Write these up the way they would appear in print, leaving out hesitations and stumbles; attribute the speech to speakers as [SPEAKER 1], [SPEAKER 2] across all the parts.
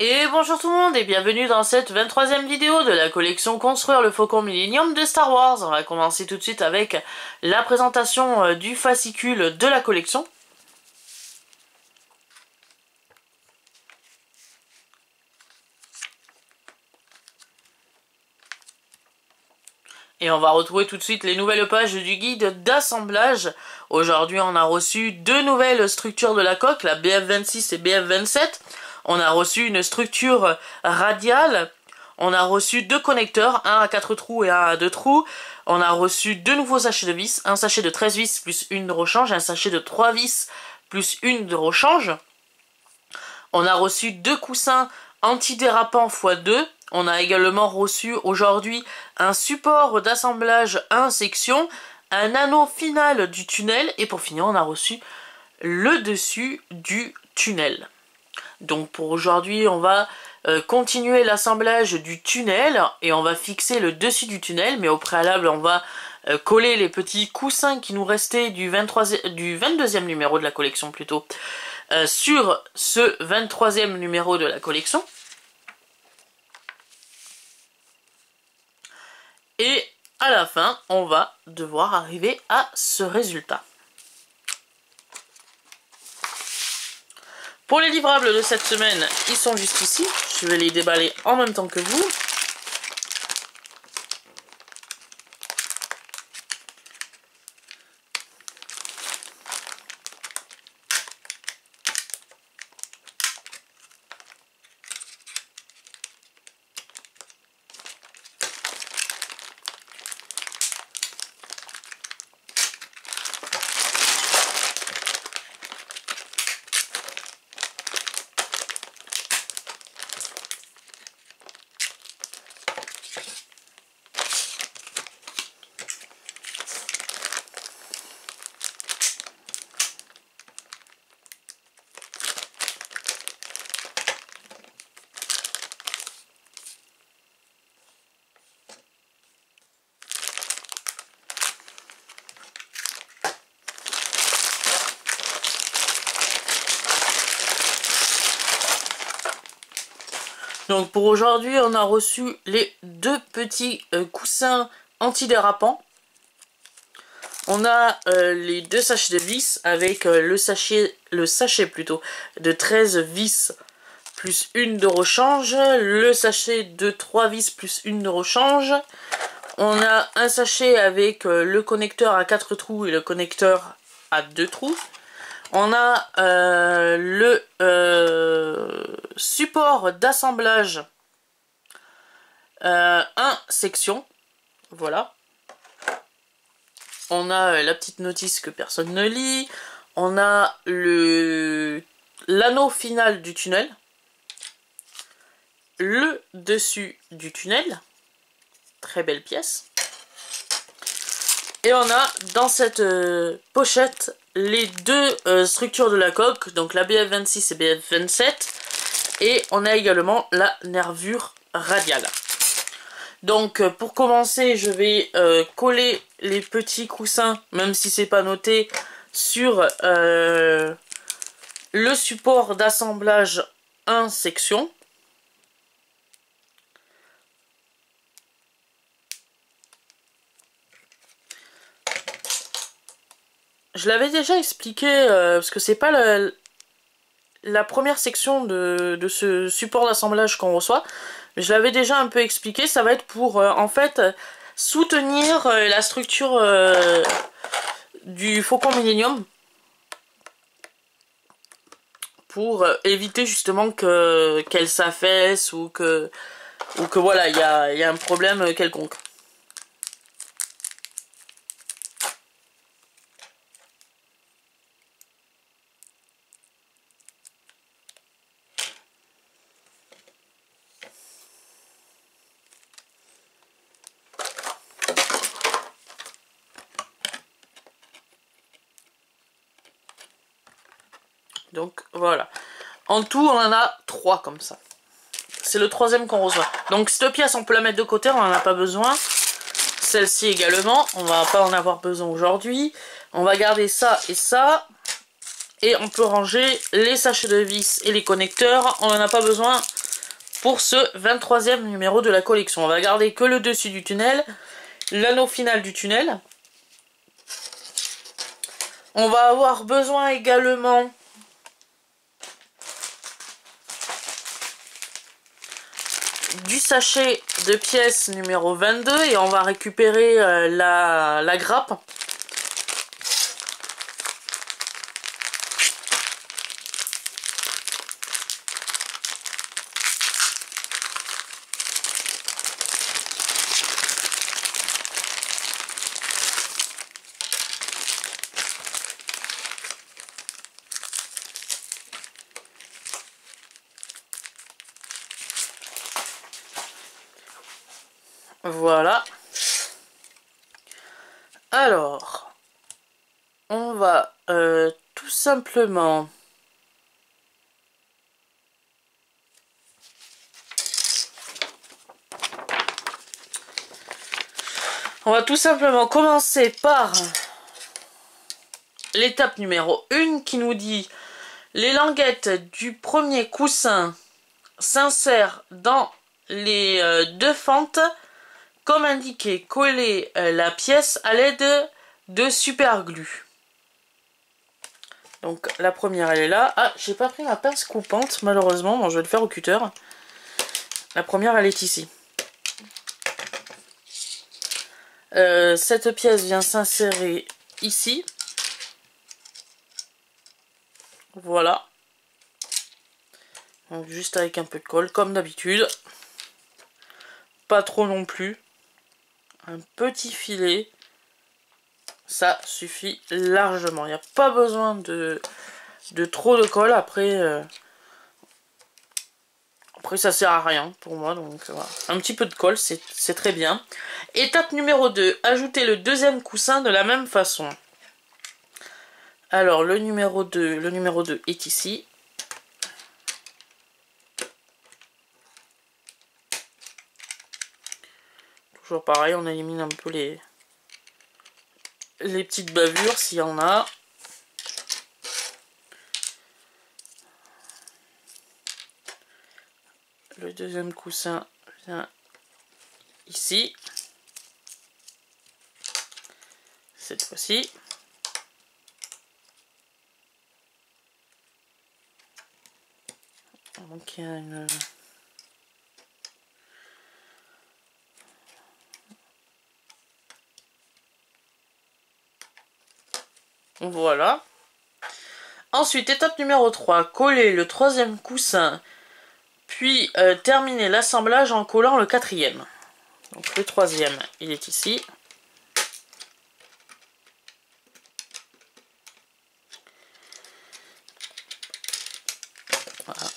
[SPEAKER 1] Et bonjour tout le monde et bienvenue dans cette 23e vidéo de la collection Construire le Faucon Millenium de Star Wars. On va commencer tout de suite avec la présentation du fascicule de la collection. Et on va retrouver tout de suite les nouvelles pages du guide d'assemblage. Aujourd'hui on a reçu deux nouvelles structures de la coque, la BF26 et BF27. On a reçu une structure radiale, on a reçu deux connecteurs, un à 4 trous et un à 2 trous. On a reçu deux nouveaux sachets de vis, un sachet de 13 vis plus une de rechange, un sachet de 3 vis plus une de rechange. On a reçu deux coussins antidérapants x2. On a également reçu aujourd'hui un support d'assemblage 1 section, un anneau final du tunnel et pour finir on a reçu le dessus du tunnel. Donc pour aujourd'hui on va continuer l'assemblage du tunnel et on va fixer le dessus du tunnel, mais au préalable on va coller les petits coussins qui nous restaient du 22e numéro de la collection plutôt sur ce 23e numéro de la collection. Et à la fin on va devoir arriver à ce résultat. Pour les livrables de cette semaine, ils sont juste ici. Je vais les déballer en même temps que vous. Donc pour aujourd'hui, on a reçu les deux petits coussins antidérapants. On a les deux sachets de vis avec le sachet de 13 vis plus une de rechange, le sachet de 3 vis plus une de rechange. On a un sachet avec le connecteur à 4 trous et le connecteur à 2 trous. On a le support d'assemblage 1 section, voilà. On a la petite notice que personne ne lit. On a l'anneau final du tunnel, le dessus du tunnel, très belle pièce. Et on a dans cette pochette les deux structures de la coque, donc la BF26 et BF27, et on a également la nervure radiale. Donc pour commencer, je vais coller les petits coussins, même si c'est pas noté, sur le support d'assemblage 1 section. Je l'avais déjà expliqué, parce que c'est pas la première section de ce support d'assemblage qu'on reçoit, mais je l'avais déjà un peu expliqué. Ça va être pour en fait soutenir la structure du Faucon Millenium, pour éviter justement qu'elle s'affaisse ou que voilà, il y a un problème quelconque. Donc voilà. En tout, on en a 3 comme ça. C'est le 3e qu'on reçoit. Donc cette pièce, on peut la mettre de côté, on n'en a pas besoin. Celle-ci également, on va pas en avoir besoin aujourd'hui. On va garder ça et ça. Et on peut ranger les sachets de vis et les connecteurs. On n'en a pas besoin pour ce 23e numéro de la collection. On va garder que le dessus du tunnel, l'anneau final du tunnel. On va avoir besoin également du sachet de pièces numéro 22 et on va récupérer la grappe. Voilà. Alors, on va tout simplement commencer par l'étape numéro 1 qui nous dit les languettes du premier coussin s'insèrent dans les deux fentes. Comme indiqué, coller la pièce à l'aide de super glue. Donc la première elle est là. Ah, j'ai pas pris ma pince coupante malheureusement. Bon, je vais le faire au cutter. La première elle est ici. Cette pièce vient s'insérer ici. Voilà. Donc juste avec un peu de colle comme d'habitude. Pas trop non plus. Un petit filet, ça suffit largement. Il n'y a pas besoin de trop de colle. Après ça sert à rien pour moi. Donc voilà. Un petit peu de colle, c'est très bien. Étape numéro 2, ajouter le deuxième coussin de la même façon. Alors le numéro 2 est ici. Toujours pareil, on élimine un peu les petites bavures s'il y en a. Le deuxième coussin vient ici. Cette fois-ci. Donc il y a une... Voilà. Ensuite, étape numéro 3, coller le troisième coussin, puis terminer l'assemblage en collant le quatrième. Donc le troisième, il est ici. Voilà.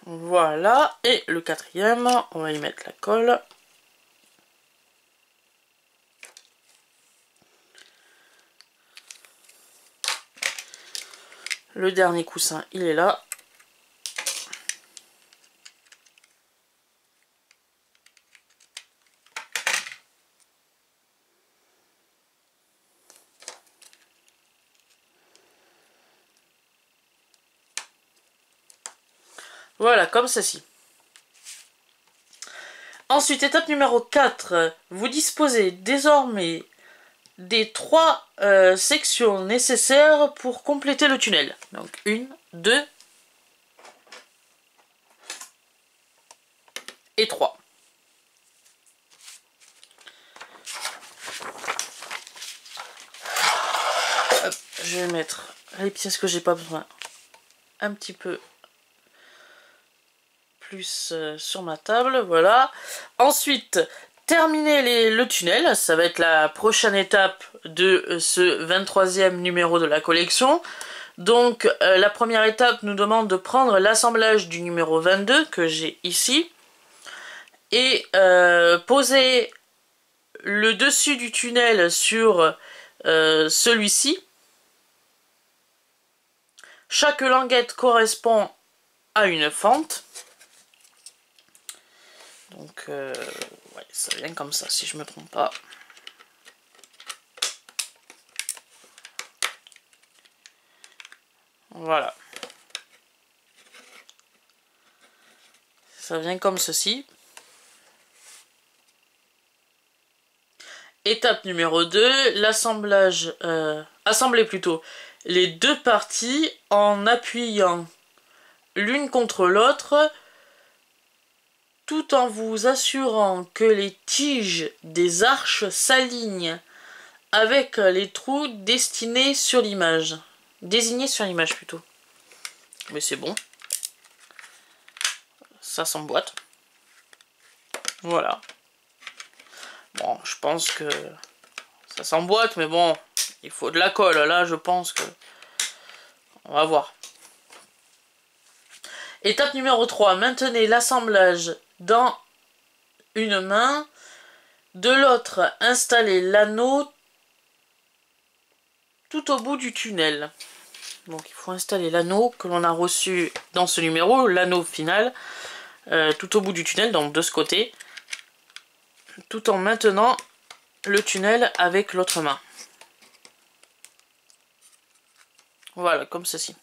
[SPEAKER 1] Voilà, et le quatrième, on va y mettre la colle. Le dernier coussin, il est là. Voilà, comme ceci. Ensuite, étape numéro 4, vous disposez désormais des 3 sections nécessaires pour compléter le tunnel. Donc 1, 2 et 3. Hop, je vais mettre les pièces que j'ai pas besoin un petit peu plus sur ma table, voilà. Ensuite, terminer le tunnel, ça va être la prochaine étape de ce 23e numéro de la collection. Donc la première étape nous demande de prendre l'assemblage du numéro 22 que j'ai ici. et poser le dessus du tunnel sur celui-ci. Chaque languette correspond à une fente. Donc, ouais, ça vient comme ça, si je me trompe pas. Voilà. Ça vient comme ceci. Étape numéro 2, l'assemblage, assembler plutôt les deux parties en appuyant l'une contre l'autre, tout en vous assurant que les tiges des arches s'alignent avec les trous destinés sur l'image. Désignés sur l'image plutôt. Mais c'est bon. Ça s'emboîte. Voilà. Bon, je pense que ça s'emboîte, mais bon, il faut de la colle. Là, je pense que... On va voir. Étape numéro 3. Maintenez l'assemblage dans une main. De l'autre, installez l'anneau tout au bout du tunnel. Donc, il faut installer l'anneau que l'on a reçu dans ce numéro, l'anneau final, tout au bout du tunnel, donc de ce côté, tout en maintenant le tunnel avec l'autre main. Voilà, comme ceci.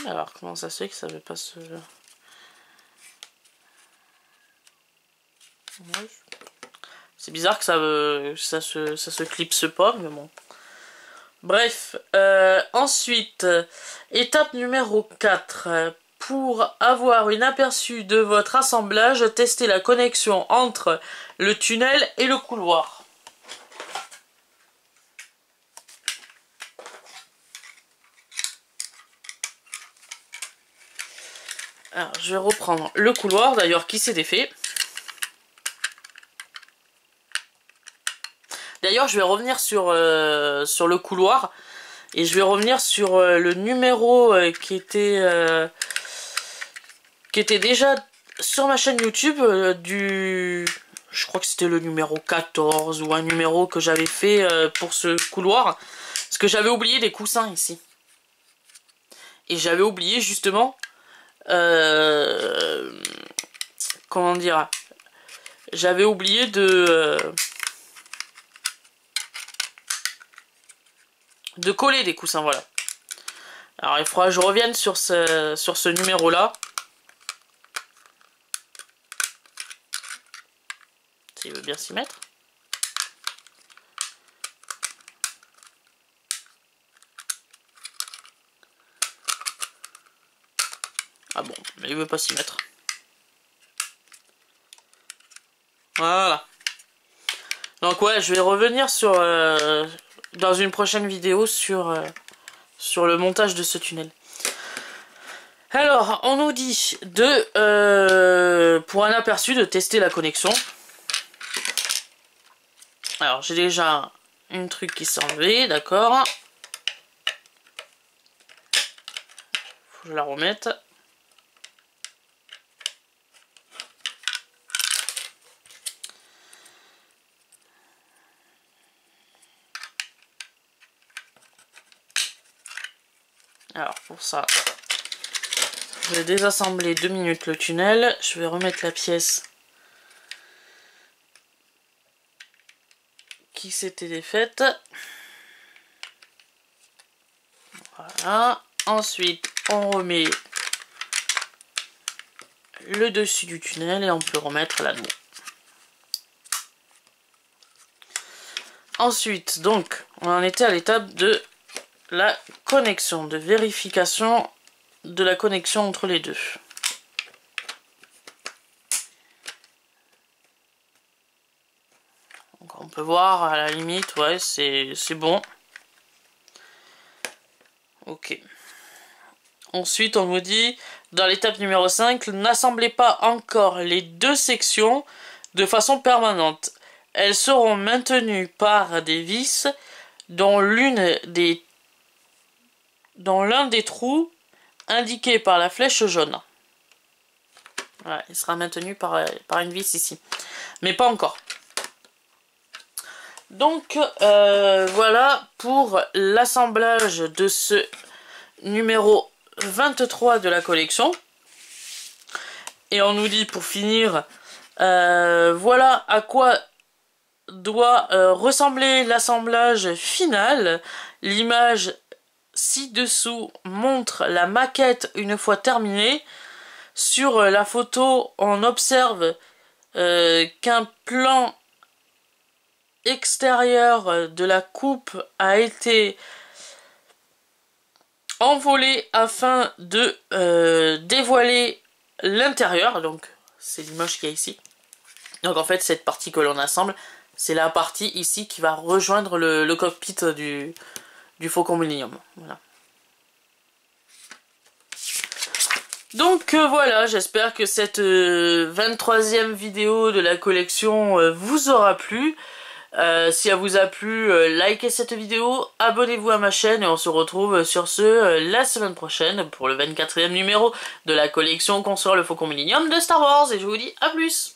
[SPEAKER 1] Alors, comment ça se fait que ça ne veut pas se... C'est bizarre que ça se clipse pas, mais bon. Bref, ensuite, étape numéro 4. Pour avoir une aperçu de votre assemblage, testez la connexion entre le tunnel et le couloir. Alors, je vais reprendre le couloir, d'ailleurs, qui s'est défait. D'ailleurs, je vais revenir sur le couloir. Et je vais revenir sur le numéro qui était déjà sur ma chaîne YouTube je crois que c'était le numéro 14 ou un numéro que j'avais fait pour ce couloir. Parce que j'avais oublié des coussins ici. Et j'avais oublié justement... comment dire, j'avais oublié de coller des coussins, voilà. Alors il faudra que je revienne sur ce numéro là, s'il veut bien s'y mettre. Ah bon, mais il veut pas s'y mettre. Voilà. Donc ouais, je vais revenir sur dans une prochaine vidéo sur le montage de ce tunnel. Alors, on nous dit pour un aperçu de tester la connexion. Alors, j'ai déjà une truc qui s'est enlevé, d'accord. Faut que je la remette. Alors pour ça, je vais désassembler 2 minutes le tunnel. Je vais remettre la pièce qui s'était défaite. Voilà. Ensuite, on remet le dessus du tunnel et on peut remettre l'anneau. Ensuite, donc, on en était à l'étape de la connexion, de vérification de la connexion entre les deux. Donc on peut voir à la limite, ouais, c'est bon. Ok. Ensuite, on nous dit, dans l'étape numéro 5, n'assemblez pas encore les deux sections de façon permanente. elles seront maintenues par des vis dans l'un des trous indiqués par la flèche jaune. Voilà, il sera maintenu par une vis ici. Mais pas encore. Donc, voilà pour l'assemblage de ce numéro 23 de la collection. Et on nous dit pour finir, voilà à quoi doit ressembler l'assemblage final. L'image ci-dessous montre la maquette une fois terminée. Sur la photo, on observe qu'un plan extérieur de la coupe a été envolé afin de dévoiler l'intérieur. Donc c'est l'image qu'il y a ici. Donc en fait cette partie que l'on assemble, c'est la partie ici qui va rejoindre le cockpit du Faucon Millenium. Voilà. Donc voilà, j'espère que cette 23e vidéo de la collection vous aura plu. Si elle vous a plu, likez cette vidéo, abonnez-vous à ma chaîne et on se retrouve sur ce la semaine prochaine pour le 24e numéro de la collection Construire le Faucon Millenium de Star Wars. Et je vous dis à plus!